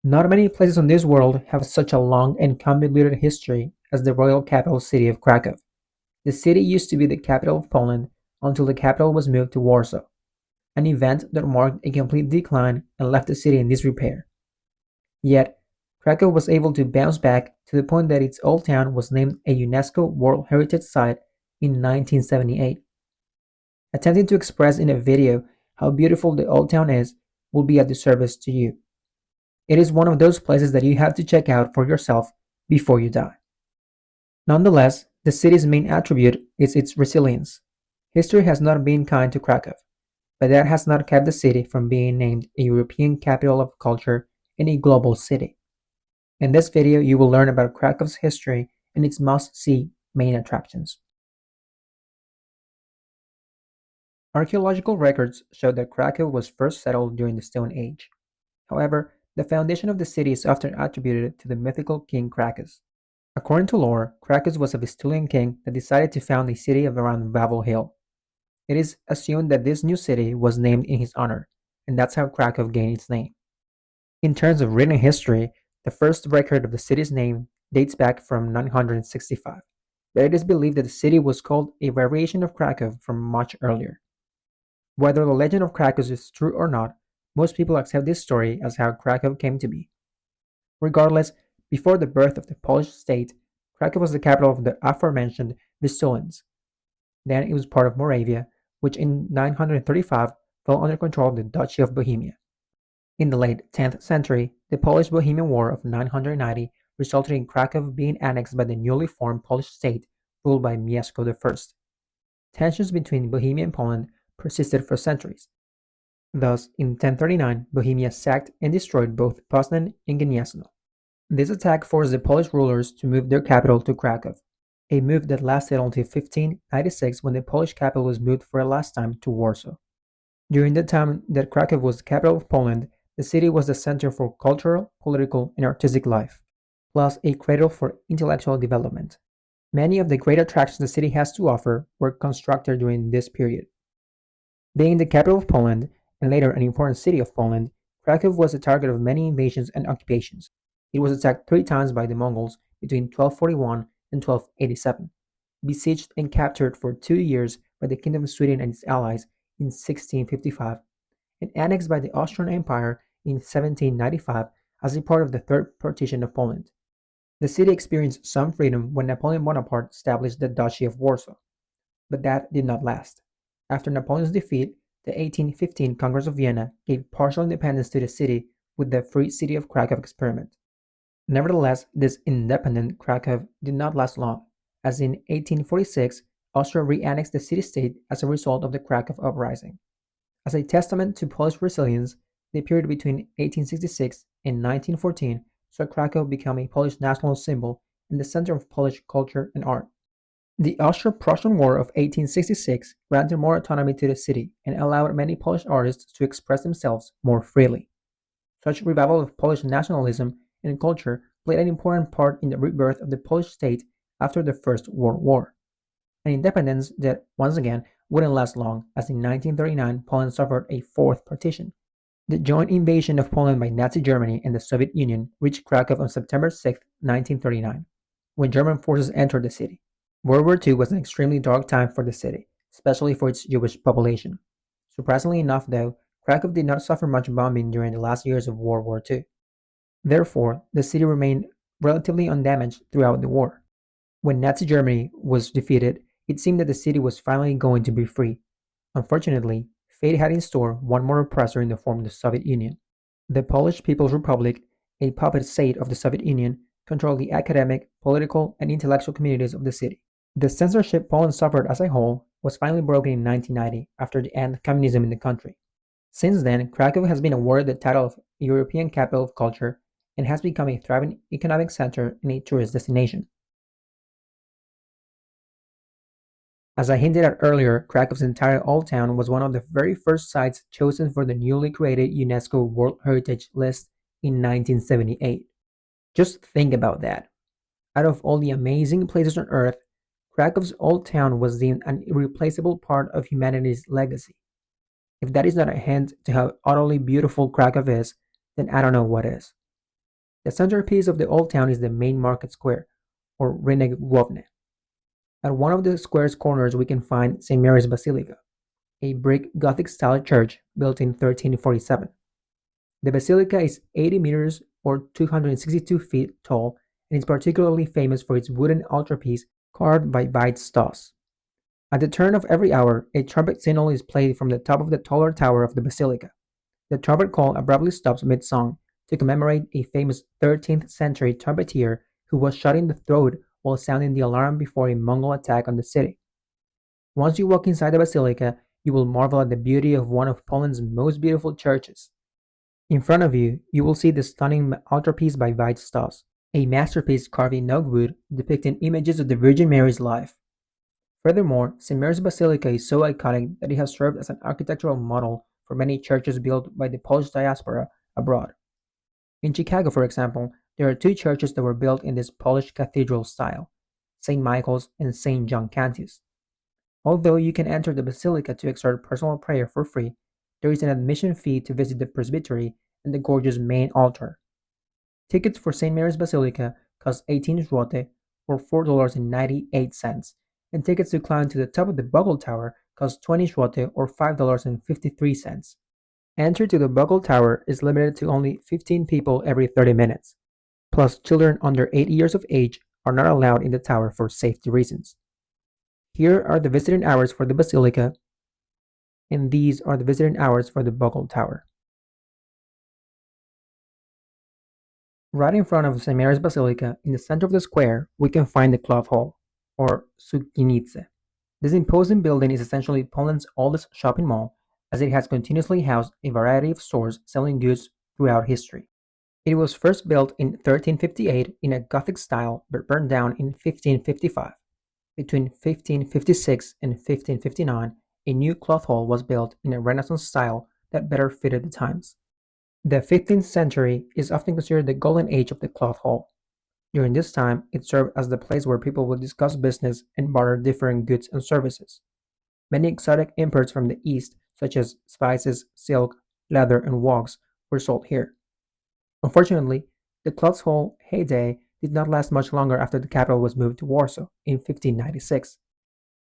Not many places on this world have such a long and convoluted history as the royal capital city of Krakow. The city used to be the capital of Poland until the capital was moved to Warsaw, an event that marked a complete decline and left the city in disrepair. Yet, Krakow was able to bounce back to the point that its old town was named a UNESCO World Heritage Site in 1978. Attempting to express in a video how beautiful the old town is will be a disservice to you. It is one of those places that you have to check out for yourself before you die. Nonetheless, the city's main attribute is its resilience. History has not been kind to Krakow, but that has not kept the city from being named a European capital of culture and a global city. In this video, you will learn about Krakow's history and its must-see main attractions. Archaeological records show that Krakow was first settled during the Stone Age. However, the foundation of the city is often attributed to the mythical King Cracus. According to lore, Cracus was a Vistilian king that decided to found a city around Wawel Hill. It is assumed that this new city was named in his honor, and that's how Krakow gained its name. In terms of written history, the first record of the city's name dates back from 965, but it is believed that the city was called a variation of Krakow from much earlier. Whether the legend of Krakow is true or not, most people accept this story as how Krakow came to be. Regardless, before the birth of the Polish state, Krakow was the capital of the aforementioned Vistulans. Then it was part of Moravia, which in 935 fell under control of the Duchy of Bohemia. In the late 10th century, the Polish-Bohemian War of 990 resulted in Krakow being annexed by the newly formed Polish state ruled by Mieszko I. Tensions between Bohemia and Poland persisted for centuries. Thus, in 1039, Bohemia sacked and destroyed both Poznan and Gniezno. This attack forced the Polish rulers to move their capital to Krakow, a move that lasted until 1596 when the Polish capital was moved for the last time to Warsaw. During the time that Krakow was the capital of Poland, the city was the center for cultural, political, and artistic life, plus a cradle for intellectual development. Many of the great attractions the city has to offer were constructed during this period. Being the capital of Poland, and later an important city of Poland, Krakow was the target of many invasions and occupations. It was attacked 3 times by the Mongols between 1241 and 1287, besieged and captured for 2 years by the Kingdom of Sweden and its allies in 1655, and annexed by the Austrian Empire in 1795 as a part of the Third Partition of Poland. The city experienced some freedom when Napoleon Bonaparte established the Duchy of Warsaw, but that did not last. After Napoleon's defeat, the 1815 Congress of Vienna gave partial independence to the city with the Free City of Krakow experiment. Nevertheless, this independent Krakow did not last long, as in 1846 Austria re-annexed the city-state as a result of the Krakow Uprising. As a testament to Polish resilience, the period between 1866 and 1914 saw Krakow become a Polish national symbol and the center of Polish culture and art. The Austro-Prussian War of 1866 granted more autonomy to the city and allowed many Polish artists to express themselves more freely. Such revival of Polish nationalism and culture played an important part in the rebirth of the Polish state after the First World War, an independence that, once again, wouldn't last long, as in 1939 Poland suffered a fourth partition. The joint invasion of Poland by Nazi Germany and the Soviet Union reached Krakow on September 6, 1939, when German forces entered the city. World War II was an extremely dark time for the city, especially for its Jewish population. Surprisingly enough, though, Krakow did not suffer much bombing during the last years of World War II. Therefore, the city remained relatively undamaged throughout the war. When Nazi Germany was defeated, it seemed that the city was finally going to be free. Unfortunately, fate had in store one more oppressor in the form of the Soviet Union. The Polish People's Republic, a puppet state of the Soviet Union, controlled the academic, political, and intellectual communities of the city. The censorship Poland suffered as a whole was finally broken in 1990 after the end of communism in the country. Since then, Krakow has been awarded the title of European Capital of Culture and has become a thriving economic center and a tourist destination. As I hinted at earlier, Krakow's entire old town was one of the very first sites chosen for the newly created UNESCO World Heritage List in 1978. Just think about that. Out of all the amazing places on Earth, Krakow's old town was deemed an irreplaceable part of humanity's legacy. If that is not a hint to how utterly beautiful Krakow is, then I don't know what is. The centerpiece of the old town is the main market square, or Rynek Główny. At one of the square's corners we can find St. Mary's Basilica, a brick Gothic-style church built in 1347. The basilica is 80 meters or 262 feet tall and is particularly famous for its wooden altarpiece carved by Veit Stoss. At the turn of every hour, a trumpet signal is played from the top of the taller tower of the basilica. The trumpet call abruptly stops mid-song to commemorate a famous 13th century trumpeter who was shot in the throat while sounding the alarm before a Mongol attack on the city. Once you walk inside the basilica, you will marvel at the beauty of one of Poland's most beautiful churches. In front of you, you will see the stunning altarpiece by Veit Stoss, a masterpiece carved in oak wood depicting images of the Virgin Mary's life. Furthermore, St. Mary's Basilica is so iconic that it has served as an architectural model for many churches built by the Polish diaspora abroad. In Chicago, for example, there are two churches that were built in this Polish cathedral style, St. Michael's and St. John Cantius. Although you can enter the basilica to exert personal prayer for free, there is an admission fee to visit the presbytery and the gorgeous main altar. Tickets for St. Mary's Basilica cost 18 zloty or $4.98, and tickets to climb to the top of the Buckle Tower cost 20 zloty or $5.53. Entry to the Buckle Tower is limited to only 15 people every 30 minutes. Plus, children under 8 years of age are not allowed in the tower for safety reasons. Here are the visiting hours for the Basilica, and these are the visiting hours for the Buckle Tower. Right in front of St. Mary's Basilica, in the center of the square, we can find the Cloth Hall, or Sukienice. This imposing building is essentially Poland's oldest shopping mall, as it has continuously housed a variety of stores selling goods throughout history. It was first built in 1358 in a Gothic style but burned down in 1555. Between 1556 and 1559, a new cloth hall was built in a Renaissance style that better fitted the times. The 15th century is often considered the golden age of the cloth hall. During this time, it served as the place where people would discuss business and barter different goods and services. Many exotic imports from the East, such as spices, silk, leather, and wogs, were sold here. Unfortunately, the cloth hall heyday did not last much longer after the capital was moved to Warsaw in 1596.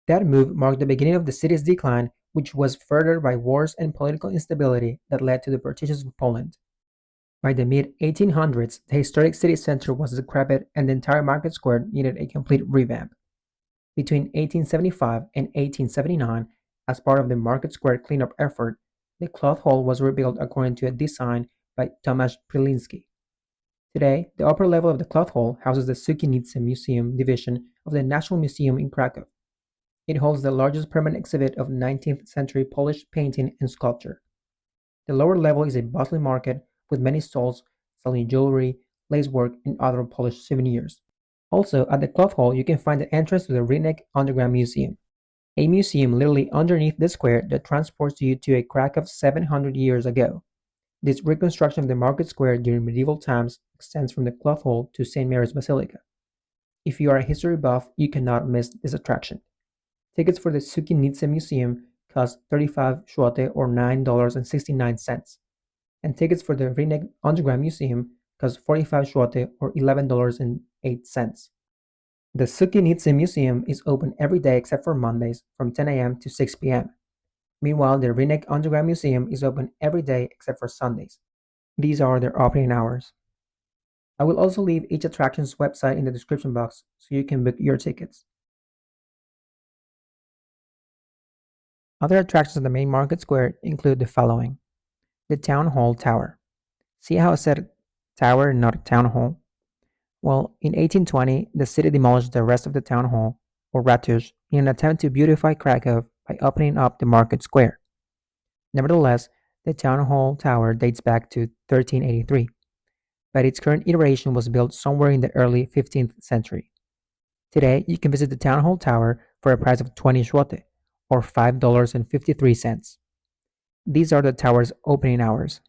That move marked the beginning of the city's decline, which was furthered by wars and political instability that led to the partitions of Poland. By the mid-1800s, the historic city center was decrepit and the entire market square needed a complete revamp. Between 1875 and 1879, as part of the market square cleanup effort, the cloth hall was rebuilt according to a design by Tomasz Przyliński. Today, the upper level of the cloth hall houses the Sukienice Museum division of the National Museum in Krakow. It holds the largest permanent exhibit of 19th century Polish painting and sculpture. The lower level is a bustling market with many stalls selling jewelry, lacework, and other Polish souvenirs. Also, at the cloth hall, you can find the entrance to the Rynek Underground Museum, a museum literally underneath the square that transports you to a Krakow 700 years ago. This reconstruction of the market square during medieval times extends from the cloth hall to St. Mary's Basilica. If you are a history buff, you cannot miss this attraction. Tickets for the Sukienice Museum cost 35 zloty or $9.69, and tickets for the Rynek Underground Museum cost 45 zloty or $11.08. The Sukienice Museum is open every day except for Mondays from 10 a.m. to 6 p.m. Meanwhile, the Rynek Underground Museum is open every day except for Sundays. These are their opening hours. I will also leave each attraction's website in the description box so you can book your tickets. Other attractions at the main market square include the following. The Town Hall Tower. See how I said tower and not town hall? Well, in 1820, the city demolished the rest of the town hall, or Ratusz, in an attempt to beautify Krakow by opening up the market square. Nevertheless, the Town Hall Tower dates back to 1383, but its current iteration was built somewhere in the early 15th century. Today, you can visit the Town Hall Tower for a price of 20 zloty, or $5.53. These are the tower's opening hours.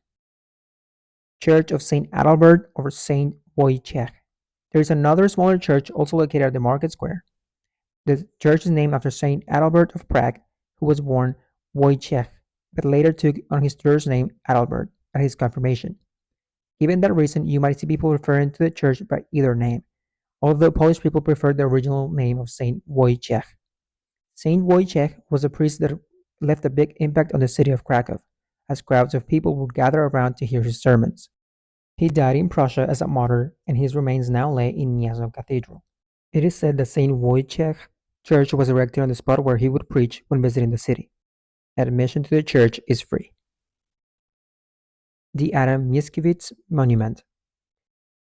Church of St. Adalbert or St. Wojciech. There is another smaller church also located at the market square. The church is named after St. Adalbert of Prague, who was born Wojciech, but later took on his first name Adalbert at his confirmation. Given that reason, you might see people referring to the church by either name, although Polish people prefer the original name of Saint Wojciech. Saint Wojciech was a priest that left a big impact on the city of Krakow, as crowds of people would gather around to hear his sermons. He died in Prussia as a martyr, and his remains now lay in Gniezno Cathedral. It is said that Saint Wojciech Church was erected on the spot where he would preach when visiting the city. Admission to the church is free. The Adam Mickiewicz Monument.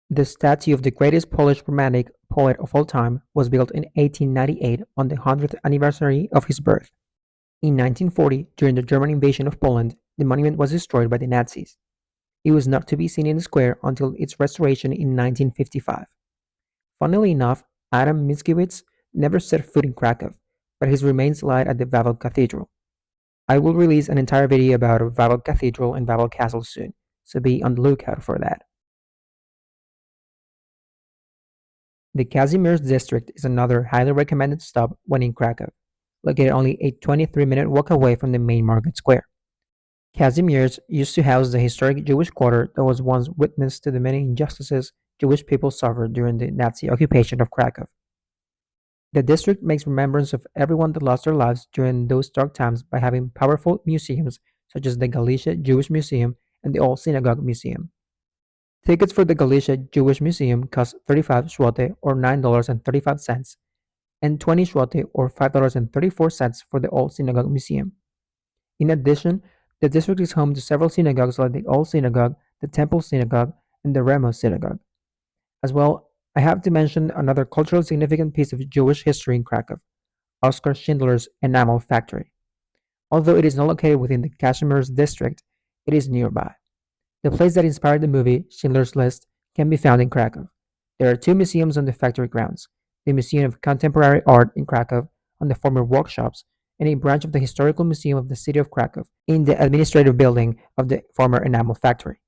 The statue of the greatest Polish Romantic poet of all time was built in 1898 on the 100th anniversary of his birth. In 1940, during the German invasion of Poland, the monument was destroyed by the Nazis. It was not to be seen in the square until its restoration in 1955. Funnily enough, Adam Mickiewicz never set foot in Krakow, but his remains lie at the Wawel Cathedral. I will release an entire video about Wawel Cathedral and Wawel Castle soon, so be on the lookout for that. The Kazimierz district is another highly recommended stop when in Krakow, located only a 23-minute walk away from the main market square. Kazimierz used to house the historic Jewish quarter that was once witness to the many injustices Jewish people suffered during the Nazi occupation of Krakow. The district makes remembrance of everyone that lost their lives during those dark times by having powerful museums such as the Galicia Jewish Museum and the Old Synagogue Museum. Tickets for the Galicia Jewish Museum cost 35 zloty or $9.35 and 20 zloty or $5.34 for the Old Synagogue Museum. In addition, the district is home to several synagogues like the Old Synagogue, the Temple Synagogue, and the Remo Synagogue. As well, I have to mention another culturally significant piece of Jewish history in Krakow, Oskar Schindler's enamel factory. Although it is not located within the Kazimierz district, it is nearby. The place that inspired the movie, Schindler's List, can be found in Krakow. There are two museums on the factory grounds, the Museum of Contemporary Art in Krakow on the former workshops, and a branch of the Historical Museum of the City of Krakow in the administrative building of the former enamel factory.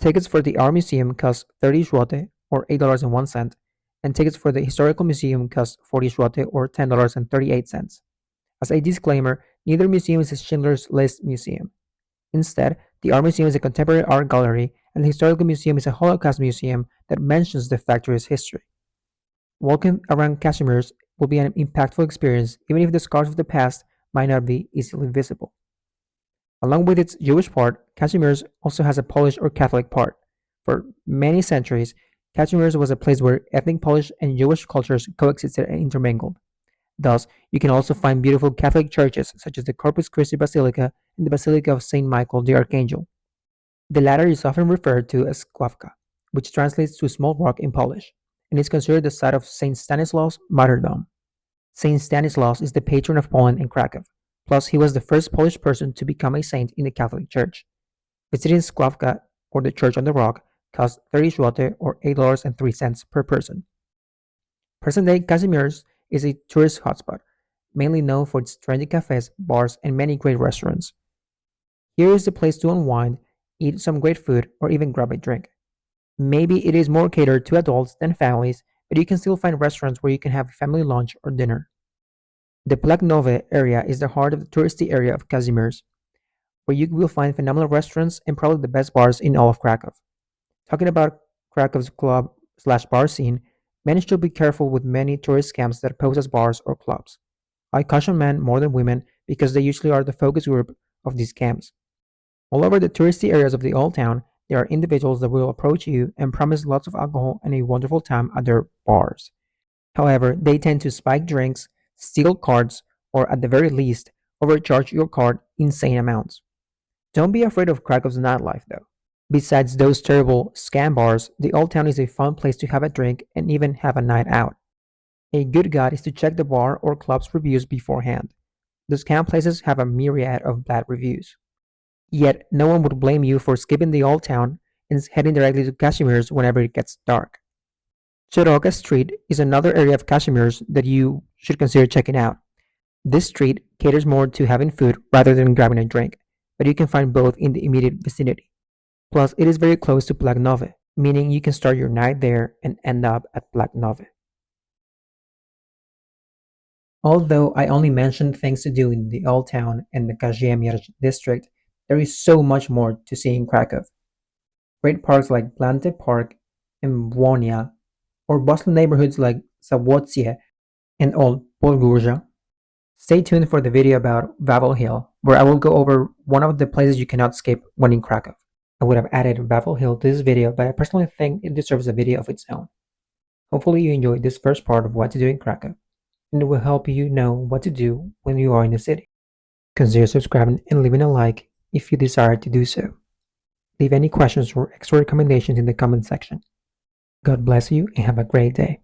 Tickets for the Art Museum cost 30 zloty or $8.01, and tickets for the Historical Museum cost 40 zloty or $10.38. As a disclaimer, neither museum is a Schindler's List museum. Instead, the Art Museum is a contemporary art gallery, and the Historical Museum is a Holocaust museum that mentions the factory's history. Walking around Kazimierz will be an impactful experience, even if the scars of the past might not be easily visible. Along with its Jewish part, Kazimierz also has a Polish or Catholic part. For many centuries, Kazimierz was a place where ethnic Polish and Jewish cultures coexisted and intermingled. Thus, you can also find beautiful Catholic churches such as the Corpus Christi Basilica and the Basilica of Saint Michael the Archangel. The latter is often referred to as Skławka, which translates to small rock in Polish, and is considered the site of Saint Stanislaus' martyrdom. Saint Stanislaus is the patron of Poland and Krakow, plus he was the first Polish person to become a saint in the Catholic Church. Visiting Skławka, or the Church on the Rock, costs 30 zloty or $8.03 per person. Present-day Kazimierz is a tourist hotspot, mainly known for its trendy cafes, bars, and many great restaurants. Here is the place to unwind, eat some great food, or even grab a drink. Maybe it is more catered to adults than families, but you can still find restaurants where you can have a family lunch or dinner. The Plagnowy area is the heart of the touristy area of Kazimierz, where you will find phenomenal restaurants and probably the best bars in all of Krakow. Talking about Krakow's club/bar scene, men should be careful with many tourist scams that pose as bars or clubs. I caution men more than women because they usually are the focus group of these scams. All over the touristy areas of the old town, there are individuals that will approach you and promise lots of alcohol and a wonderful time at their bars. However, they tend to spike drinks, steal cards, or at the very least, overcharge your card insane amounts. Don't be afraid of Krakow's nightlife, though. Besides those terrible scam bars, the Old Town is a fun place to have a drink and even have a night out. A good guide is to check the bar or club's reviews beforehand. The scam places have a myriad of bad reviews. Yet, no one would blame you for skipping the Old Town and heading directly to Kazimierz whenever it gets dark. Szeroka Street is another area of Kazimierz that you should consider checking out. This street caters more to having food rather than grabbing a drink, but you can find both in the immediate vicinity. Plus, it is very close to Plagnowy, meaning you can start your night there and end up at Plagnowy. Although I only mentioned things to do in the Old Town and the Kazimierz district, there is so much more to see in Krakow. great parks like Blanty Park in Błonia, or bustling neighborhoods like Zawodzie and Old Podgórze. Stay tuned for the video about Wawel Hill, where I will go over one of the places you cannot skip when in Krakow. I would have added Wawel Hill to this video, but I personally think it deserves a video of its own. Hopefully you enjoyed this first part of what to do in Krakow, and it will help you know what to do when you are in the city. Consider subscribing and leaving a like if you desire to do so. Leave any questions or extra recommendations in the comment section. God bless you and have a great day.